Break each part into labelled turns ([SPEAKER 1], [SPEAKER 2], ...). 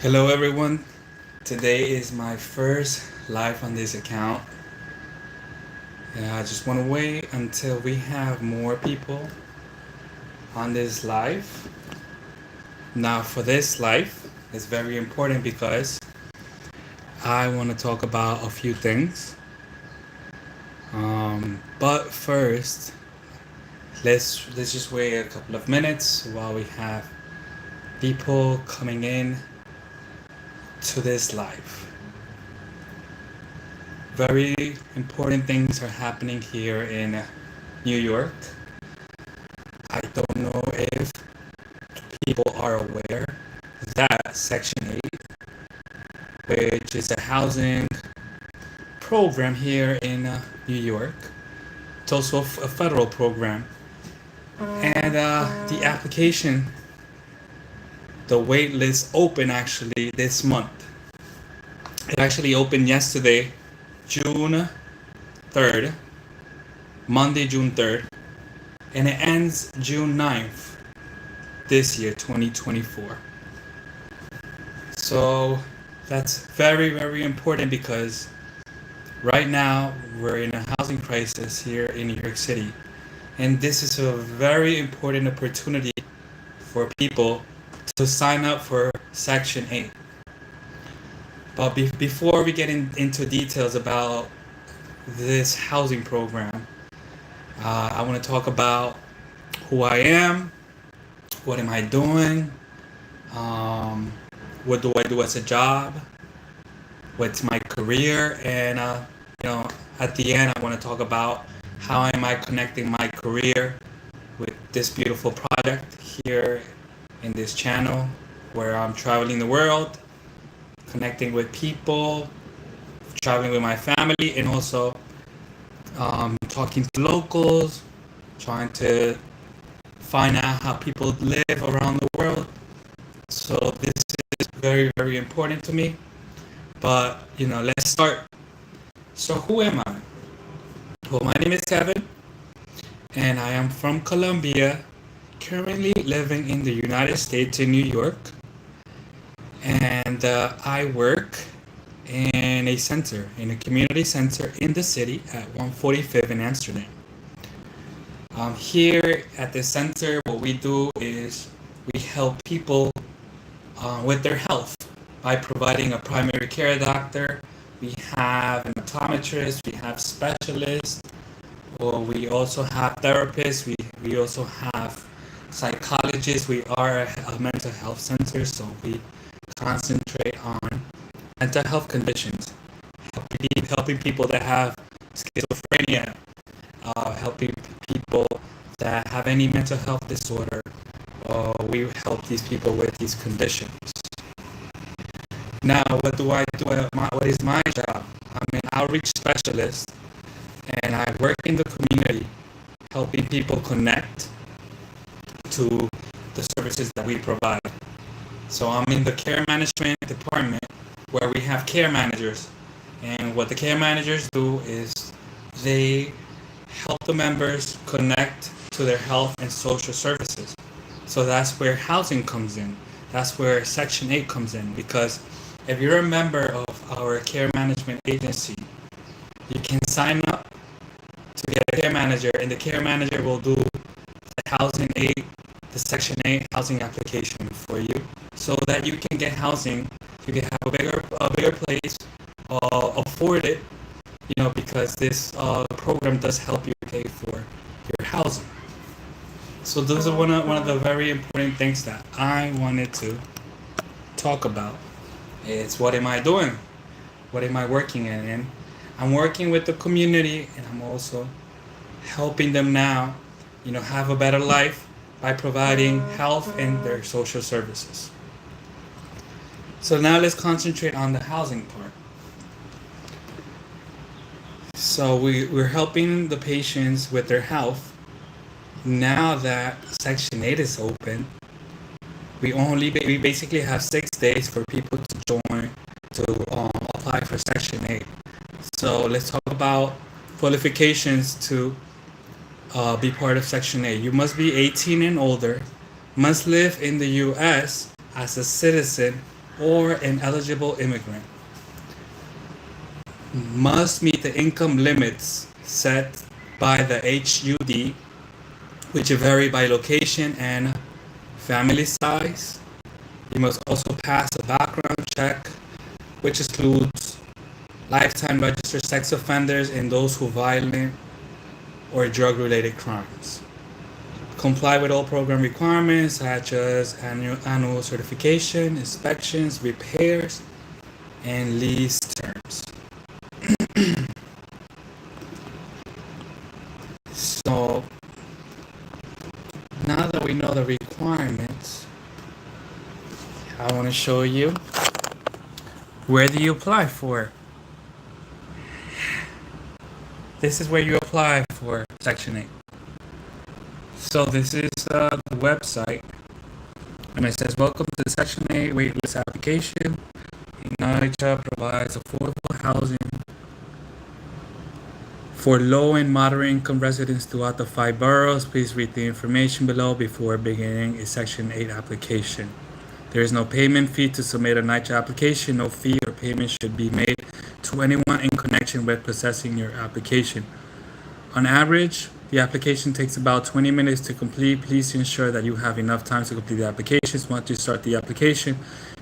[SPEAKER 1] Hello everyone. Today is my first live on this account. I just want to wait until we have more people on this live. Now for this live, it's very important because I want to talk about a few things. But first, let's just wait a couple of minutes while we have people coming in to this live. Very important things are happening here in New York. I don't know if people are aware that Section 8, which is a housing program here in New York, it's also a federal program. And the application, the wait list opened actually this month. It actually opened yesterday, June 3rd, Monday, June 3rd, and it ends June 9th this year, 2024. So that's very, very important because right now we're in a housing crisis here in New York City. And this is a very important opportunity for people to sign up for Section 8. But before we get into details about this housing program, I want to talk about who I am, what am I doing, what do I do as a job, what's my career, and at the end I want to talk about how am I connecting my career with this beautiful project here in this channel where I'm traveling the world, connecting with people, traveling with my family, and also talking to locals, trying to find out how people live around the world. So this is very, very important to me. But let's start. So who am I? Well, my name is Kevin, and I am from Colombia, currently living in the United States in New York. And I work in a community center in the city at 145 in Amsterdam. Here at the center, what we do is we help people with their health by providing a primary care doctor. We have an optometrist, we have specialists, or we also have therapists, we also have psychologists. We are a mental health center, so we concentrate on mental health conditions, helping people that have schizophrenia, helping people that have any mental health disorder. We help these people with these conditions. Now, what do I do? What is my job? I'm an outreach specialist, and I work in the community, helping people connect to the services that we provide. So I'm in the care management department where we have care managers. And what the care managers do is they help the members connect to their health and social services. So that's where housing comes in. That's where Section 8 comes in. Because if you're a member of our care management agency, you can sign up to get a care manager, and the care manager will do the Section 8 housing application for you, so that you can get housing, you can have a bigger place, afford it, because this program does help you pay for your housing. So those are one of the very important things that I wanted to talk about. It's what am I doing? What am I working in? And I'm working with the community, and I'm also helping them now, have a better life by providing health and their social services. So now let's concentrate on the housing part. So we're helping the patients with their health. Now that Section 8 is open, we basically have 6 days for people to apply for Section 8. So let's talk about qualifications to be part of Section 8. You must be 18 and older, must live in the U.S. as a citizen or an eligible immigrant must meet the income limits set by the HUD, which vary by location and family size. You must also pass a background check, which excludes lifetime registered sex offenders and those who violate or drug-related crimes. Comply with all program requirements such as annual certification, inspections, repairs, and lease terms. So now that we know the requirements, I want to show you where do you apply for. This is where you apply for Section 8. So this is the website, and it says, welcome to the Section 8 waitlist application. NYCHA provides affordable housing for low and moderate income residents throughout the 5 boroughs. Please read the information below before beginning a Section 8 application. There is no payment fee to submit a NYCHA application. No fee or payment should be made to anyone in connection with processing your application. On average, the application takes about 20 minutes to complete. Please ensure that you have enough time to complete the applications. Once you start the application,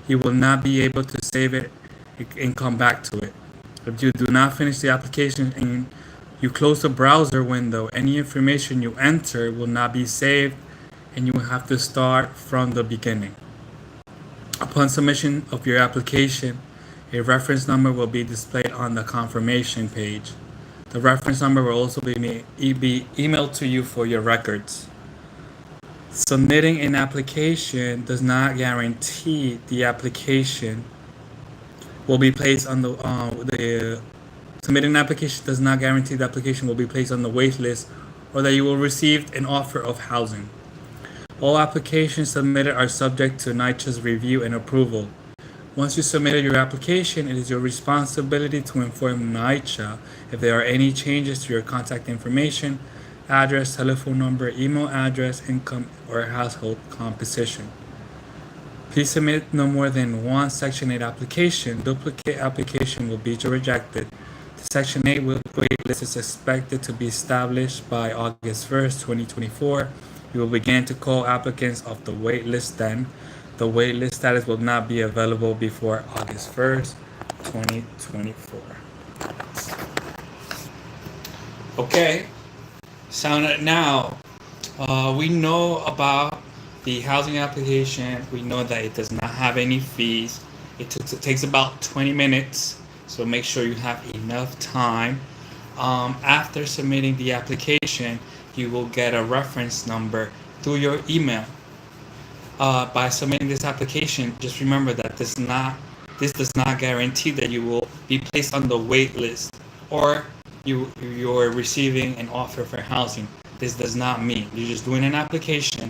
[SPEAKER 1] you will not be able to save it and come back to it. If you do not finish the application and you close the browser window, any information you enter will not be saved and you will have to start from the beginning. Upon submission of your application, a reference number will be displayed on the confirmation page. The reference number will also be emailed to you for your records. Submitting an application does not guarantee the application will be placed on submitting an application does not guarantee the application will be placed on the wait list or that you will receive an offer of housing. All applications submitted are subject to NYCHA's review and approval. Once you submitted your application, it is your responsibility to inform NYCHA if there are any changes to your contact information, address, telephone number, email address, income, or household composition. Please submit no more than one Section 8 application. Duplicate application will be rejected. The Section 8 wait list is expected to be established by August 1st, 2024. You will begin to call applicants off the wait list then. The wait list status will not be available before August 1st, 2024. Okay, so now we know about the housing application. We know that it does not have any fees. It takes about 20 minutes, so make sure you have enough time. After submitting the application, you will get a reference number through your email. By submitting this application, just remember that this does not guarantee that you will be placed on the wait list or you're receiving an offer for housing. This does not mean you're just doing an application,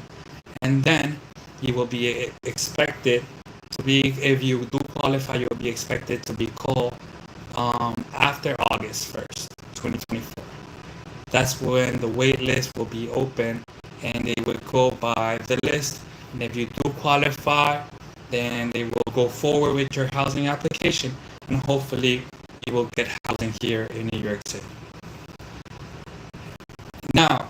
[SPEAKER 1] and then you will be expected to be, if you do qualify, you'll be expected to be called after August 1st, 2024. That's when the wait list will be open and they will go by the list. And if you do qualify, then they will go forward with your housing application, and hopefully you will get housing here in New York City. Now,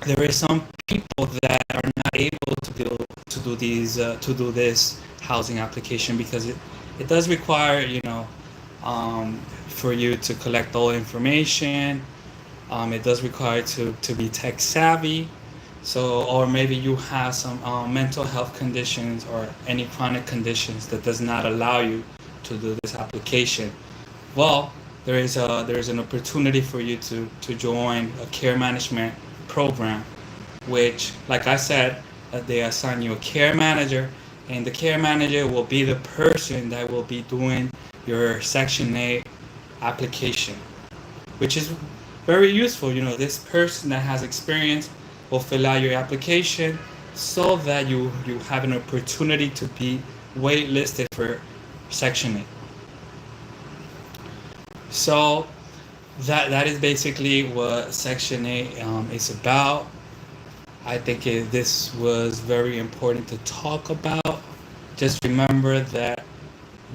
[SPEAKER 1] there is some people that are not able to do this housing application because it does require, for you to collect all information. It does require to be tech savvy. So, or maybe you have some mental health conditions or any chronic conditions that does not allow you to do this application. Well, there is an opportunity for you to join a care management program, which, like I said, they assign you a care manager, and the care manager will be the person that will be doing your Section 8 application, which is very useful. This person that has experience will fill out your application so that you have an opportunity to be waitlisted for Section 8. So that is basically what Section 8 is about. I think this was very important to talk about Just remember that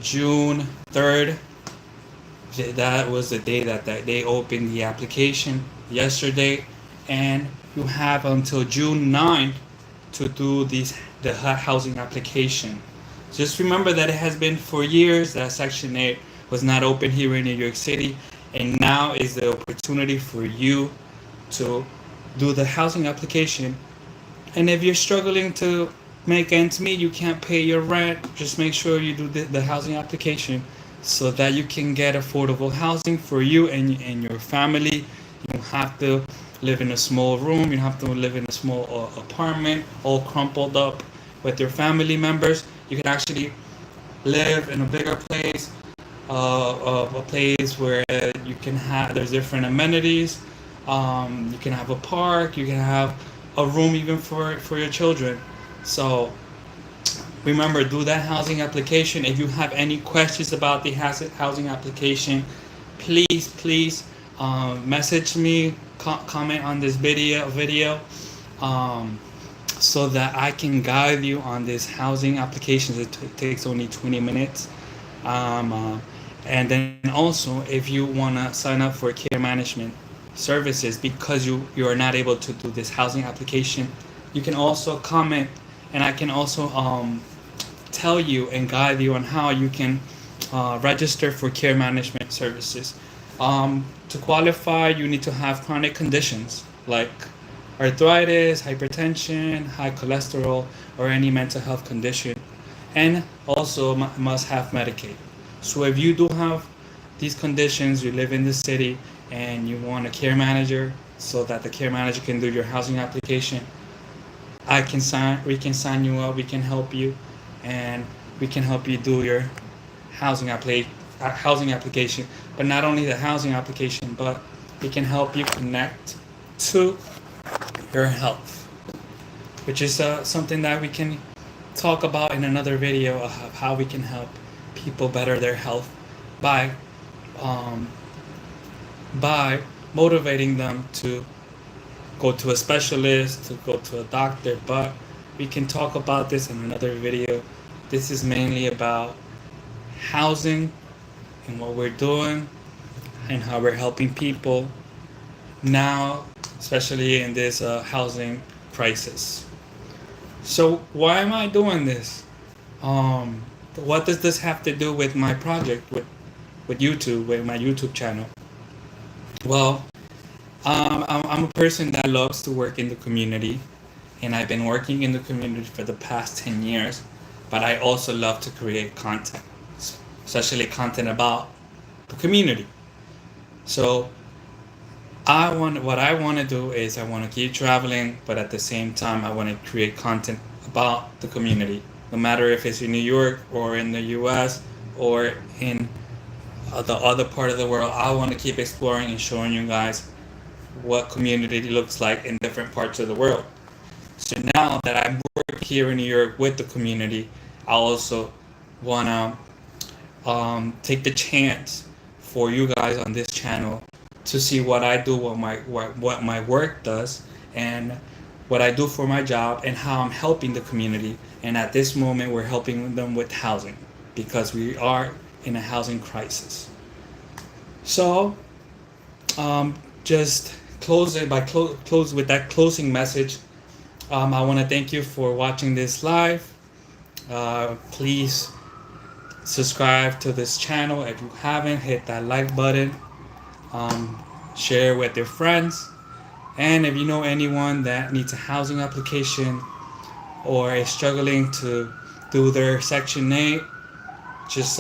[SPEAKER 1] June 3rd, that was the day that they opened the application yesterday, and you have until June 9th to do the housing application. Just remember that it has been for years that Section 8 was not open here in New York City, and now is the opportunity for you to do the housing application. And if you're struggling to make ends meet, you can't pay your rent, just make sure you do the housing application so that you can get affordable housing for you and your family. You don't have to live in a small room, you don't have to live in a small apartment all crumpled up with your family members. You can actually live in a bigger place, a place where you can have, there's different amenities. You can have a park, you can have a room even for your children. So remember, do that housing application. If you have any questions about the housing application, please message me, comment on this video, so that I can guide you on this housing application. It takes only 20 minutes. And then also, if you want to sign up for care management services because you are not able to do this housing application, you can also comment, and I can also tell you and guide you on how you can register for care management services. To qualify, you need to have chronic conditions like arthritis, hypertension, high cholesterol, or any mental health condition, and also must have Medicaid. So if you do have these conditions, you live in the city, and you want a care manager so that the care manager can do your housing application, we can sign you up, we can help you, and we can help you do your housing application. But not only the housing application, but we can help you connect to your health, which is something that we can talk about in another video of how we can help people better their health by motivating them to go to a specialist, to go to a doctor. But we can talk about this in another video. This is mainly about housing and what we're doing and how we're helping people now, especially in this housing crisis. So why am I doing this? What does this have to do with my project, with YouTube, with my YouTube channel? Well, I'm a person that loves to work in the community, and I've been working in the community for the past 10 years, but I also love to create content, especially content about the community. So what I want to do is I want to keep traveling, but at the same time I want to create content about the community, no matter if it's in New York or in the US or in the other part of the world. I want to keep exploring and showing you guys what community looks like in different parts of the world. So now that I work here in New York with the community, I also want to take the chance for you guys on this channel to see what I do, what my work does, and what I do for my job, and how I'm helping the community. And at this moment, we're helping them with housing because we are in a housing crisis. So, just close it by close with that closing message. I want to thank you for watching this live. Please subscribe to this channel if you haven't. Hit that like button. Share with your friends. And if you know anyone that needs a housing application or is struggling to do their Section 8, just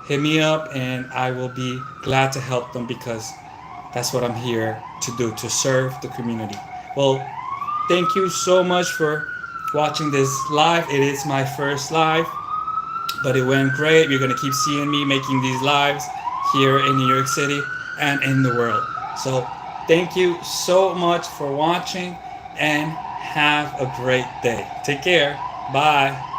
[SPEAKER 1] hit me up, and I will be glad to help them, because that's what I'm here to do, to serve the community. Well, thank you so much for watching this live. It is my first live, but it went great. You're gonna keep seeing me making these lives here in New York City and in the world. So thank you so much for watching, and have a great day. Take care. Bye.